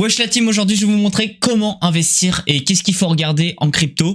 Wesh la team, aujourd'hui je vais vous montrer comment investir et qu'est-ce qu'il faut regarder en crypto.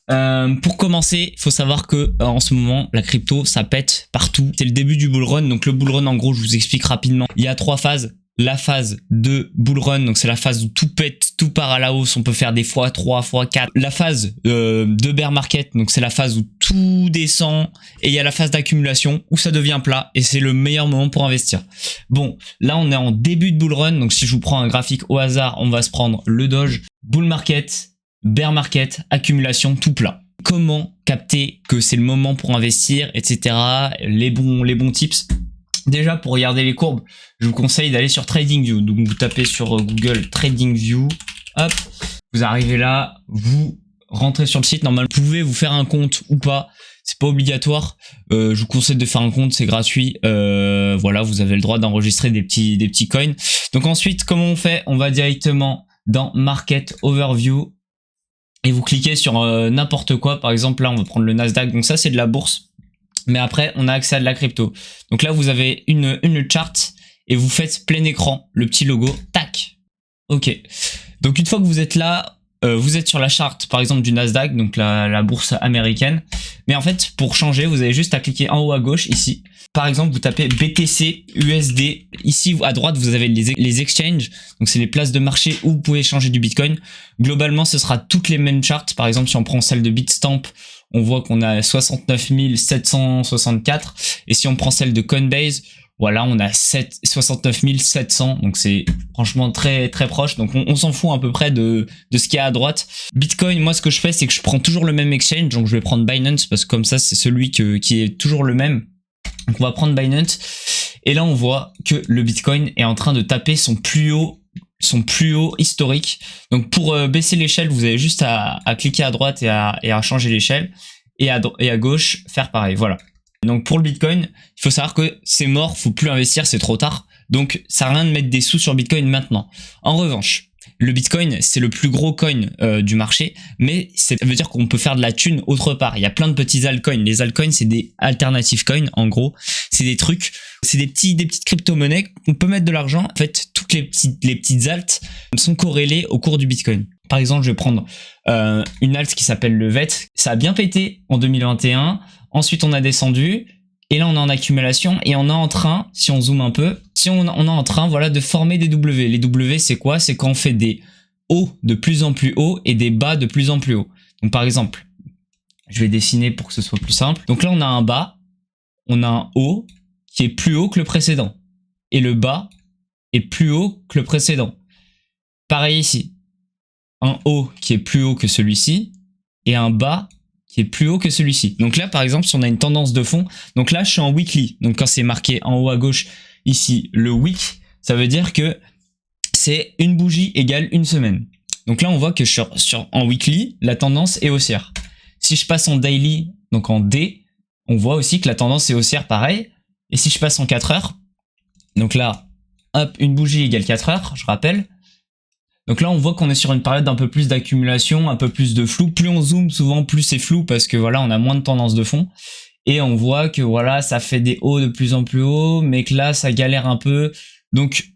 Pour commencer, il faut savoir que en ce moment la crypto ça pète partout. C'est le début du bull run, donc le bull run en gros je vous explique rapidement. Il y a 3 phases. La phase de bull run, donc c'est la phase où tout pète, tout part à la hausse, on peut faire des x3, x4. La phase de bear market, donc c'est la phase où tout descend, et il y a la phase d'accumulation où ça devient plat, et c'est le meilleur moment pour investir. Bon, là on est en début de bull run, donc si je vous prends un graphique au hasard, on va se prendre le Doge, bull market, bear market, accumulation, tout plat. Comment capter que c'est le moment pour investir, etc. Les bons tips. Déjà, pour regarder les courbes, je vous conseille d'aller sur TradingView. Donc, vous tapez sur Google TradingView. Hop, vous arrivez là, vous rentrez sur le site. Normalement, vous pouvez vous faire un compte ou pas. C'est pas obligatoire. Je vous conseille de faire un compte, c'est gratuit. Voilà, vous avez le droit d'enregistrer des petits coins. Donc ensuite, comment on fait? On va directement dans Market Overview et vous cliquez sur n'importe quoi. Par exemple, là, on va prendre le Nasdaq. Donc ça, c'est de la bourse. Mais après, on a accès à de la crypto. Donc là, vous avez une charte et vous faites plein écran, le petit logo, tac. Ok. Donc une fois que vous êtes là, vous êtes sur la charte, par exemple, du Nasdaq, donc la bourse américaine. Mais en fait, pour changer, vous avez juste à cliquer en haut à gauche, ici. Par exemple, vous tapez BTC USD. Ici, à droite, vous avez les exchanges. Donc c'est les places de marché où vous pouvez changer du Bitcoin. Globalement, ce sera toutes les mêmes charts. Par exemple, si on prend celle de Bitstamp, on voit qu'on a 69 764. Et si on prend celle de Coinbase, voilà, on a 69 700. Donc c'est franchement très très proche. Donc on s'en fout à peu près de ce qu'il y a à droite. Bitcoin, moi ce que je fais, c'est que je prends toujours le même exchange. Donc je vais prendre Binance parce que comme ça, c'est celui qui est toujours le même. Donc on va prendre Binance. Et là, on voit que le Bitcoin est en train de taper son plus haut historique. Donc pour baisser l'échelle, vous avez juste à cliquer à droite et à changer l'échelle, et à gauche faire pareil. Voilà. Donc pour le Bitcoin, il faut savoir que c'est mort, faut plus investir, c'est trop tard. Donc ça sert à rien de mettre des sous sur Bitcoin maintenant. En revanche, le Bitcoin, c'est le plus gros coin du marché, mais ça veut dire qu'on peut faire de la thune autre part. Il y a plein de petits altcoins. Les altcoins, c'est des alternative coins, en gros. C'est des trucs, c'est des petites crypto-monnaies. On peut mettre de l'argent. En fait, toutes les petites alts sont corrélées au cours du Bitcoin. Par exemple, je vais prendre une alt qui s'appelle le VET. Ça a bien pété en 2021. Ensuite, on a descendu. Et là, on est en accumulation et on est en train, si on zoome un peu, on est en train, voilà, de former des W. Les W, c'est quoi? C'est quand on fait des hauts de plus en plus hauts et des bas de plus en plus hauts. Donc, par exemple, je vais dessiner pour que ce soit plus simple. Donc là, on a un bas, on a un haut qui est plus haut que le précédent. Et le bas est plus haut que le précédent. Pareil ici. Un haut qui est plus haut que celui-ci et un bas qui est plus haut que celui-ci. Donc là, par exemple, si on a une tendance de fond, donc là, je suis en weekly. Donc quand c'est marqué en haut à gauche, ici, le week, ça veut dire que c'est une bougie égale une semaine. Donc là, on voit que en weekly, la tendance est haussière. Si je passe en daily, donc en D, on voit aussi que la tendance est haussière pareil. Et si je passe en 4 heures, donc là, hop, une bougie égale 4 heures, je rappelle. Donc là, on voit qu'on est sur une période d'un peu plus d'accumulation, un peu plus de flou. Plus on zoome, souvent plus c'est flou parce que voilà, on a moins de tendance de fond. Et on voit que voilà, ça fait des hauts de plus en plus hauts, mais que là, ça galère un peu. Donc,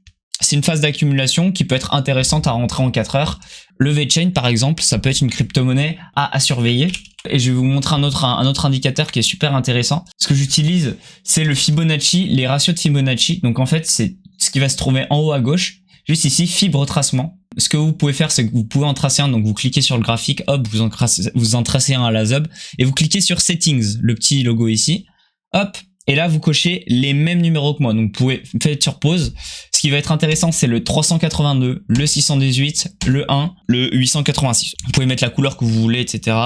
c'est une phase d'accumulation qui peut être intéressante à rentrer en 4 heures. Le VeChain, par exemple, ça peut être une crypto-monnaie à surveiller. Et je vais vous montrer un autre indicateur qui est super intéressant. Ce que j'utilise, c'est le Fibonacci, les ratios de Fibonacci. Donc en fait, c'est ce qui va se trouver en haut à gauche. Juste ici, fibre retracement. Ce que vous pouvez faire, c'est que vous pouvez en tracer un. Donc vous cliquez sur le graphique, hop, vous en tracez un à la ZUB. Et vous cliquez sur Settings, le petit logo ici. Hop, et là vous cochez les mêmes numéros que moi. Donc vous pouvez faire sur pause. Ce qui va être intéressant, c'est le 382, le 618, le 1, le 886. Vous pouvez mettre la couleur que vous voulez, etc.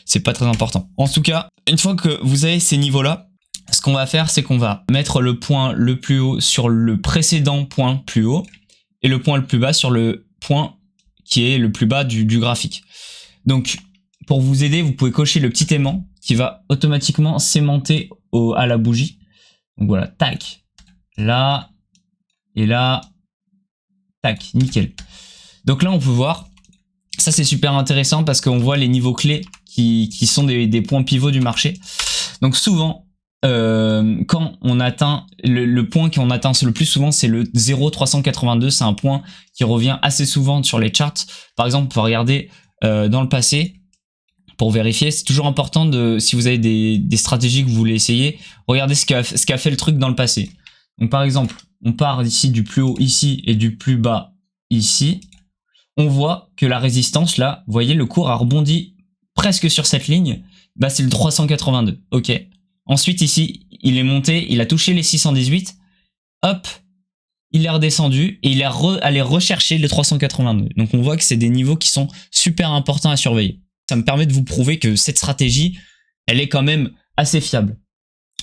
C'est pas très important. En tout cas, une fois que vous avez ces niveaux-là, ce qu'on va faire, c'est qu'on va mettre le point le plus haut sur le précédent point plus haut et le point le plus bas sur le point qui est le plus bas du graphique. Donc, pour vous aider, vous pouvez cocher le petit aimant qui va automatiquement s'aimanter à la bougie. Donc voilà, tac, là, et là, tac, nickel. Donc là, on peut voir, ça c'est super intéressant parce qu'on voit les niveaux clés qui sont des points pivots du marché. Donc souvent, quand on atteint le point qu'on atteint le plus souvent, c'est le 0,382. C'est un point qui revient assez souvent sur les charts. Par exemple, on peut regarder dans le passé pour vérifier. C'est toujours important de, si vous avez des stratégies que vous voulez essayer, regardez ce qu'a fait le truc dans le passé. Donc par exemple, on part d'ici du plus haut ici et du plus bas ici. On voit que la résistance là, vous voyez, le cours a rebondi presque sur cette ligne. Bah c'est le 382. Ok. Ensuite ici, il est monté, il a touché les 618. Hop, il est redescendu et il est allé rechercher les 382. Donc on voit que c'est des niveaux qui sont super importants à surveiller. Ça me permet de vous prouver que cette stratégie, elle est quand même assez fiable.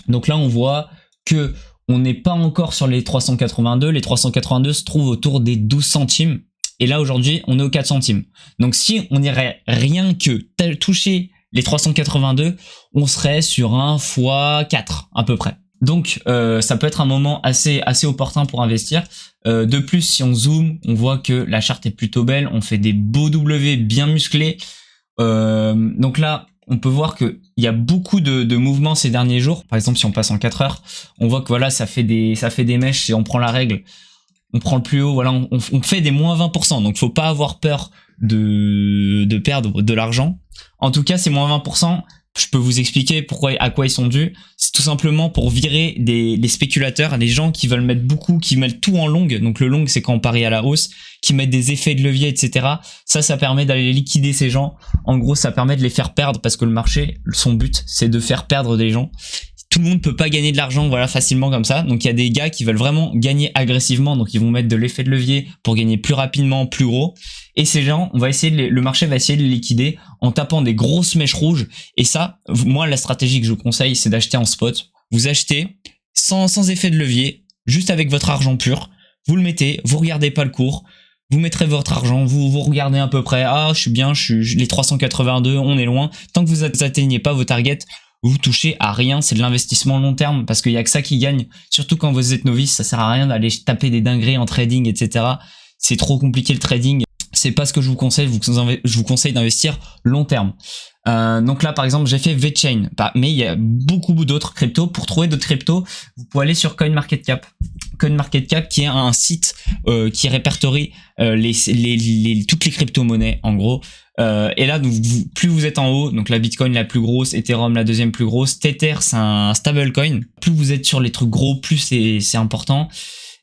Donc là, on voit que on n'est pas encore sur les 382. Les 382 se trouvent autour des 12 centimes. Et là, aujourd'hui, on est aux 4 centimes. Donc si on irait rien que toucher les 382, on serait sur un x4 à peu près. Donc ça peut être un moment assez opportun pour investir. De plus, si on zoome, on voit que la charte est plutôt belle. On fait des beaux W bien musclés. Donc là, on peut voir que il y a beaucoup de mouvements ces derniers jours. Par exemple, si on passe en 4 heures, on voit que voilà, ça fait des mèches. Si on prend la règle, on prend le plus haut, voilà, on fait des moins 20%. Donc faut pas avoir peur de perdre de l'argent. En tout cas, ces moins 20%, je peux vous expliquer à quoi ils sont dus. C'est tout simplement pour virer les spéculateurs, les gens qui veulent mettre beaucoup, qui mettent tout en long. Donc le long, c'est quand on parie à la hausse, qui mettent des effets de levier, etc. Ça permet d'aller liquider ces gens. En gros, ça permet de les faire perdre parce que le marché, son but, c'est de faire perdre des gens. Tout le monde peut pas gagner de l'argent, voilà, facilement comme ça. Donc il y a des gars qui veulent vraiment gagner agressivement, donc ils vont mettre de l'effet de levier pour gagner plus rapidement, plus gros. Et ces gens, le marché va essayer de les liquider en tapant des grosses mèches rouges. Et ça, moi, la stratégie que je vous conseille, c'est d'acheter en spot. Vous achetez sans effet de levier, juste avec votre argent pur. Vous le mettez, vous regardez pas le cours. Vous mettrez votre argent, vous regardez à peu près. Ah, je suis bien, les 382, on est loin. Tant que vous atteignez pas vos targets, vous touchez à rien, c'est de l'investissement long terme parce qu'il y a que ça qui gagne. Surtout quand vous êtes novice, ça sert à rien d'aller taper des dingueries en trading, etc. C'est trop compliqué le trading. C'est pas ce que je vous conseille. Je vous conseille d'investir long terme. Donc là, par exemple, j'ai fait VeChain, mais il y a beaucoup d'autres cryptos. Pour trouver d'autres cryptos, vous pouvez aller sur CoinMarketCap. CoinMarketCap, qui est un site qui répertorie toutes les crypto-monnaies, en gros. Et là, donc, plus vous êtes en haut, donc la Bitcoin la plus grosse, Ethereum la deuxième plus grosse, Tether c'est un stablecoin. Plus vous êtes sur les trucs gros, plus c'est important.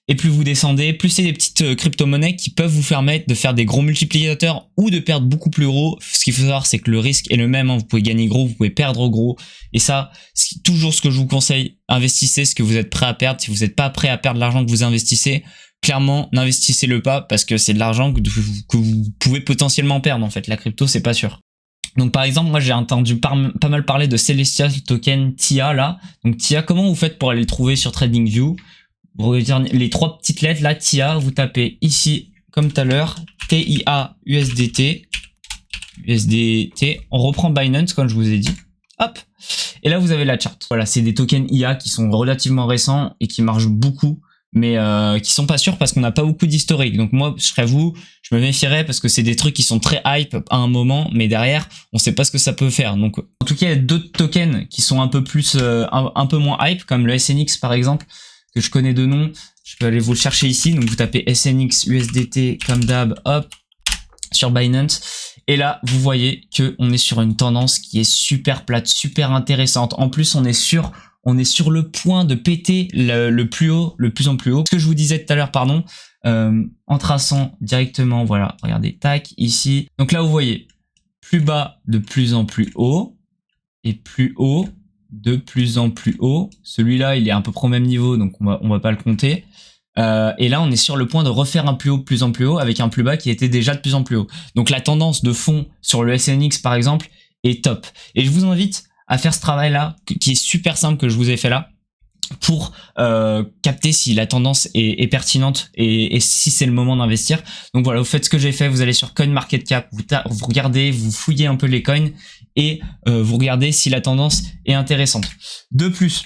Et plus vous descendez, plus c'est des petites crypto-monnaies qui peuvent vous permettre de faire des gros multiplicateurs ou de perdre beaucoup plus gros. Ce qu'il faut savoir, c'est que le risque est le même. Hein. Vous pouvez gagner gros, vous pouvez perdre gros. Et ça, c'est toujours ce que je vous conseille. Investissez ce que vous êtes prêt à perdre. Si vous n'êtes pas prêt à perdre l'argent que vous investissez, clairement, n'investissez-le pas parce que c'est de l'argent que vous pouvez potentiellement perdre. En fait, la crypto, c'est pas sûr. Donc par exemple, moi j'ai entendu pas mal parler de Celestial Token TIA là. Donc TIA, comment vous faites pour aller le trouver sur TradingView? Vous regardez les trois petites lettres là, TIA, vous tapez ici comme tout à l'heure, TIA USDT, on reprend Binance comme je vous ai dit, hop, et là vous avez la charte. Voilà, c'est des tokens IA qui sont relativement récents et qui marchent beaucoup, mais qui sont pas sûrs parce qu'on n'a pas beaucoup d'historique. Donc moi, je serais vous, je me méfierais parce que c'est des trucs qui sont très hype à un moment, mais derrière, on sait pas ce que ça peut faire. Donc en tout cas, il y a d'autres tokens qui sont un peu plus, un peu moins hype, comme le SNX par exemple, que je connais de nom. Je peux aller vous le chercher ici. Donc vous tapez SNX USDT comme d'hab, hop, sur Binance. Et là, vous voyez que on est sur une tendance qui est super plate, super intéressante. En plus, on est sur le point de péter le plus haut, le plus en plus haut. Ce que je vous disais tout à l'heure, pardon, en traçant directement, voilà, regardez, tac, ici. Donc là, vous voyez, plus bas, de plus en plus haut, et plus haut, de plus en plus haut. Celui-là, il est à peu près au même niveau, donc on va pas le compter. Et là, on est sur le point de refaire un plus haut, de plus en plus haut, avec un plus bas qui était déjà de plus en plus haut. Donc la tendance de fond sur le SNX, par exemple, est top. Et je vous invite à faire ce travail-là, qui est super simple, que je vous ai fait là, pour capter si la tendance est pertinente et si c'est le moment d'investir. Donc voilà, vous faites ce que j'ai fait, vous allez sur CoinMarketCap, vous regardez, vous fouillez un peu les coins et vous regardez si la tendance est intéressante. De plus,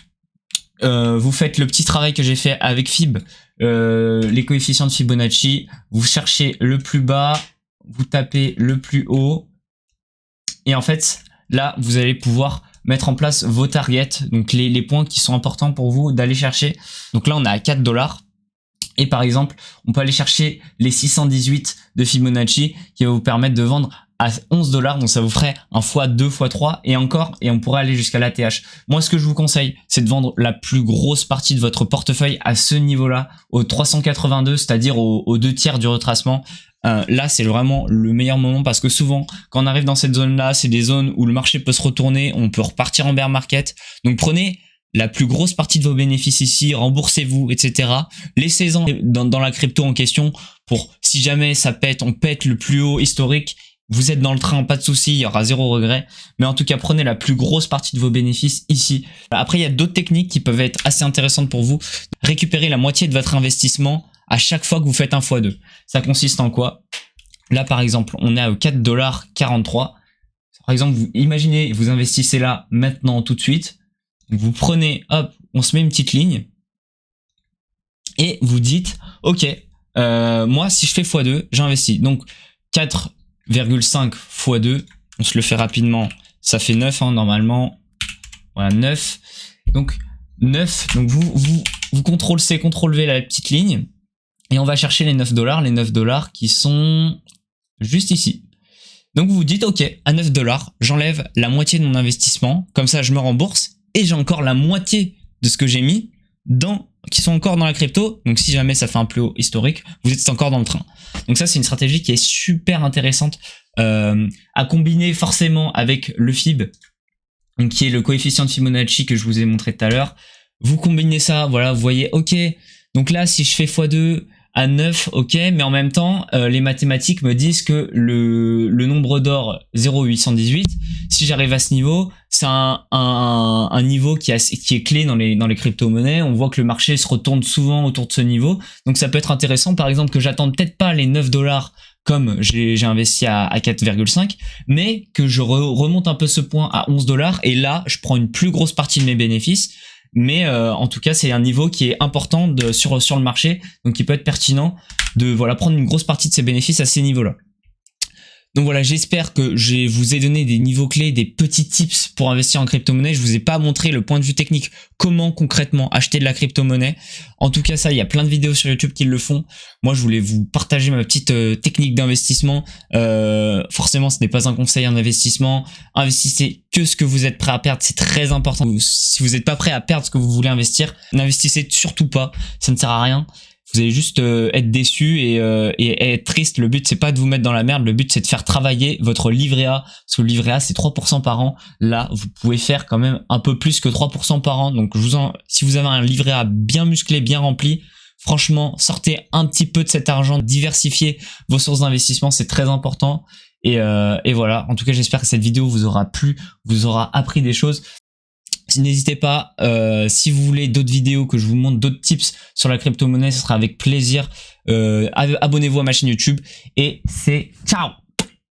vous faites le petit travail que j'ai fait avec Fib, les coefficients de Fibonacci, vous cherchez le plus bas, vous tapez le plus haut et en fait là vous allez pouvoir mettre en place vos targets, donc les points qui sont importants pour vous d'aller chercher. Donc là, on est à 4 $. Et par exemple, on peut aller chercher les 618 de Fibonacci qui va vous permettre de vendre à 11 $. Donc ça vous ferait un x2, x3 et encore, et on pourrait aller jusqu'à l'ATH. Moi, ce que je vous conseille, c'est de vendre la plus grosse partie de votre portefeuille à ce niveau-là, au 382, c'est-à-dire aux 2/3 du retracement. Là, c'est vraiment le meilleur moment parce que souvent, quand on arrive dans cette zone-là, c'est des zones où le marché peut se retourner, on peut repartir en bear market. Donc prenez la plus grosse partie de vos bénéfices ici, remboursez-vous, etc. Laissez-en dans la crypto en question pour si jamais ça pète, on pète le plus haut historique, vous êtes dans le train, pas de souci, il y aura zéro regret. Mais en tout cas, prenez la plus grosse partie de vos bénéfices ici. Après, il y a d'autres techniques qui peuvent être assez intéressantes pour vous. Récupérez la moitié de votre investissement à chaque fois que vous faites un x2. Ça consiste en quoi? Là, par exemple, on est à 4,43 $. Par exemple, vous imaginez, vous investissez là maintenant tout de suite. Vous prenez, hop, on se met une petite ligne et vous dites, ok, moi si je fais x2, j'investis. Donc 4,5 x2, on se le fait rapidement, ça fait 9 hein, normalement. Voilà, 9. Donc 9, donc vous CTRL-C, CTRL-V la petite ligne et on va chercher les 9 $, les 9 $ qui sont juste ici. Donc vous vous dites, ok, à 9 $, j'enlève la moitié de mon investissement, comme ça je me rembourse. Et j'ai encore la moitié de ce que j'ai mis qui sont encore dans la crypto. Donc si jamais ça fait un plus haut historique, vous êtes encore dans le train. Donc ça, c'est une stratégie qui est super intéressante à combiner forcément avec le FIB, donc qui est le coefficient de Fibonacci que je vous ai montré tout à l'heure. Vous combinez ça, voilà, vous voyez, ok. Donc là, si je fais x2 à 9, ok, mais en même temps, les mathématiques me disent que le nombre d'or 0,818, si j'arrive à ce niveau, c'est un niveau qui est clé dans les crypto-monnaies. On voit que le marché se retourne souvent autour de ce niveau. Donc ça peut être intéressant, par exemple, que j'attende peut-être pas les 9 $ comme j'ai investi à 4,5, mais que je remonte un peu ce point à 11 $, et là, je prends une plus grosse partie de mes bénéfices. Mais en tout cas, c'est un niveau qui est important sur le marché, donc qui peut être pertinent de voilà prendre une grosse partie de ses bénéfices à ces niveaux-là. Donc voilà, j'espère que je vous ai donné des niveaux clés, des petits tips pour investir en crypto-monnaie. Je vous ai pas montré le point de vue technique, comment concrètement acheter de la crypto-monnaie. En tout cas, ça, il y a plein de vidéos sur YouTube qui le font. Moi, je voulais vous partager ma petite technique d'investissement. Forcément, ce n'est pas un conseil en investissement. Investissez que ce que vous êtes prêt à perdre, c'est très important. Si vous n'êtes pas prêt à perdre ce que vous voulez investir, n'investissez surtout pas, ça ne sert à rien. Vous allez juste être déçu et être triste. Le but, c'est pas de vous mettre dans la merde. Le but, c'est de faire travailler votre livret A. Parce que le livret A, c'est 3% par an. Là, vous pouvez faire quand même un peu plus que 3% par an. Donc, si vous avez un livret A bien musclé, bien rempli, franchement, sortez un petit peu de cet argent, diversifiez vos sources d'investissement. C'est très important. Et voilà. En tout cas, j'espère que cette vidéo vous aura plu, vous aura appris des choses. N'hésitez pas, si vous voulez d'autres vidéos, que je vous montre d'autres tips sur la crypto-monnaie, ce sera avec plaisir. Abonnez-vous à ma chaîne YouTube et c'est ciao!